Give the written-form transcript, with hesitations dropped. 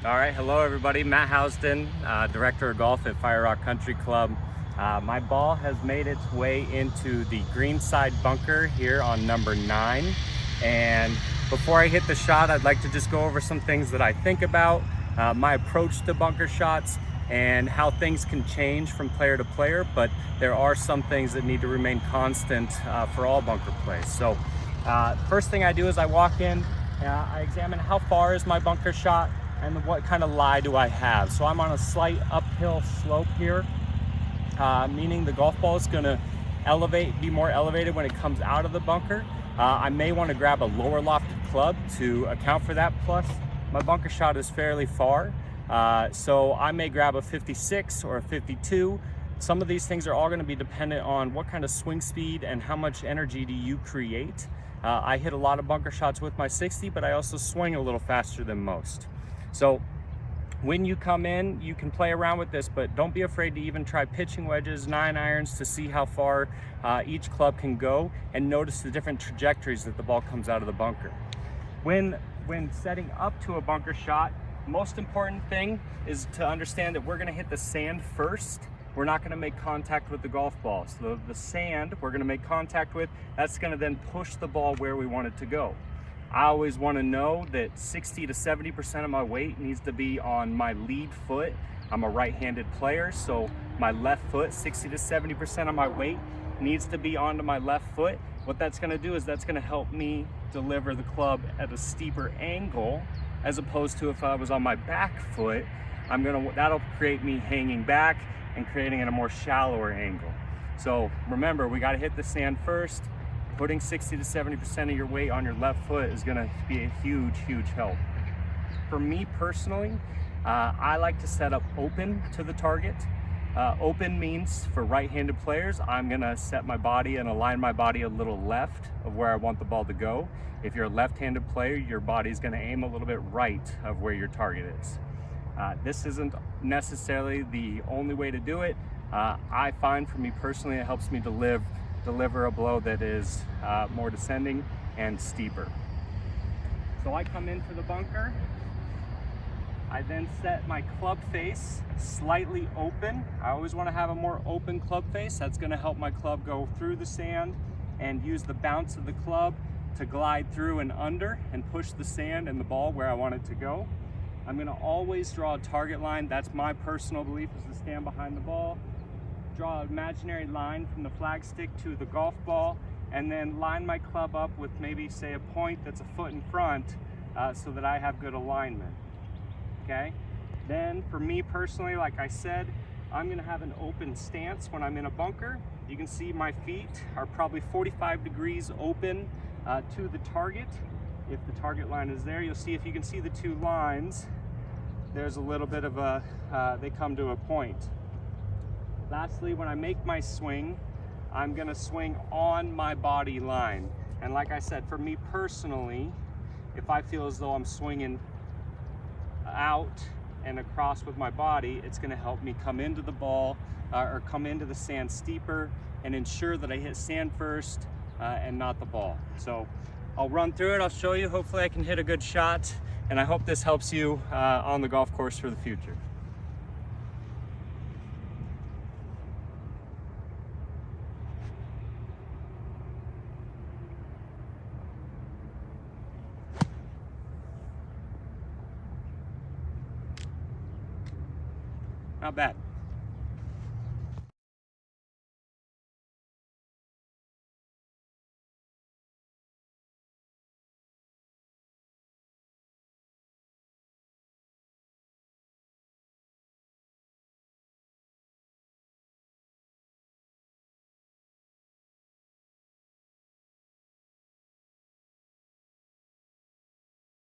All right, hello everybody. Matt Housden, Director of Golf at Fire Rock Country Club. My ball has made its way into the greenside bunker here on number 9. And before I hit the shot, I'd like to just go over some things that I think about, my approach to bunker shots, and how things can change from player to player, but there are some things that need to remain constant for all bunker plays. So first thing I do is I walk in, I examine how far is my bunker shot and what kind of lie do I have. So I'm on a slight uphill slope here, meaning the golf ball is going to be more elevated when it comes out of the bunker. I may want to grab a lower lofted club to account for that. Plus, my bunker shot is fairly far, so I may grab a 56 or a 52. Some of these things are all going to be dependent on what kind of swing speed and how much energy do you create. I hit a lot of bunker shots with my 60, but I also swing a little faster than most. So when you come in, you can play around with this, but don't be afraid to even try pitching wedges, 9-irons, to see how far each club can go, and notice the different trajectories that the ball comes out of the bunker. When setting up to a bunker shot, most important thing is to understand that we're going to hit the sand first. We're not going to make contact with the golf ball. So the sand we're going to make contact with, that's going to then push the ball where we want it to go. I always want to know that 60 to 70% of my weight needs to be on my lead foot. I'm a right-handed player, so my left foot, 60 to 70% of my weight needs to be onto my left foot. What that's going to do is that's going to help me deliver the club at a steeper angle, as opposed to if I was on my back foot, that'll create me hanging back and creating a more shallower angle. So remember, we got to hit the sand first. Putting 60 to 70% of your weight on your left foot is going to be a huge help. For me personally, I like to set up open to the target. Open means for right-handed players, I'm going to set my body and align my body a little left of where I want the ball to go. If you're a left-handed player, your body's going to aim a little bit right of where your target is. This isn't necessarily the only way to do it. I find for me personally, it helps me deliver a blow that is more descending and steeper. So I come into the bunker. I then set my club face slightly open. I always want to have a more open club face. That's going to help my club go through the sand and use the bounce of the club to glide through and under and push the sand and the ball where I want it to go. I'm going to always draw a target line. That's my personal belief, is to stand behind the ball, draw an imaginary line from the flag stick to the golf ball, and then line my club up with maybe, say, a point that's a foot in front, so that I have good alignment. Okay? Then for me personally, like I said, I'm going to have an open stance when I'm in a bunker. You can see my feet are probably 45 degrees open to the target. If the target line is there, you'll see, if you can see the two lines, there's a little bit of they come to a point. Lastly, when I make my swing, I'm gonna swing on my body line. And like I said, for me personally, if I feel as though I'm swinging out and across with my body, it's gonna help me come into the ball or come into the sand steeper and ensure that I hit sand first and not the ball. So I'll run through it, I'll show you. Hopefully I can hit a good shot, and I hope this helps you on the golf course for the future. Not bad.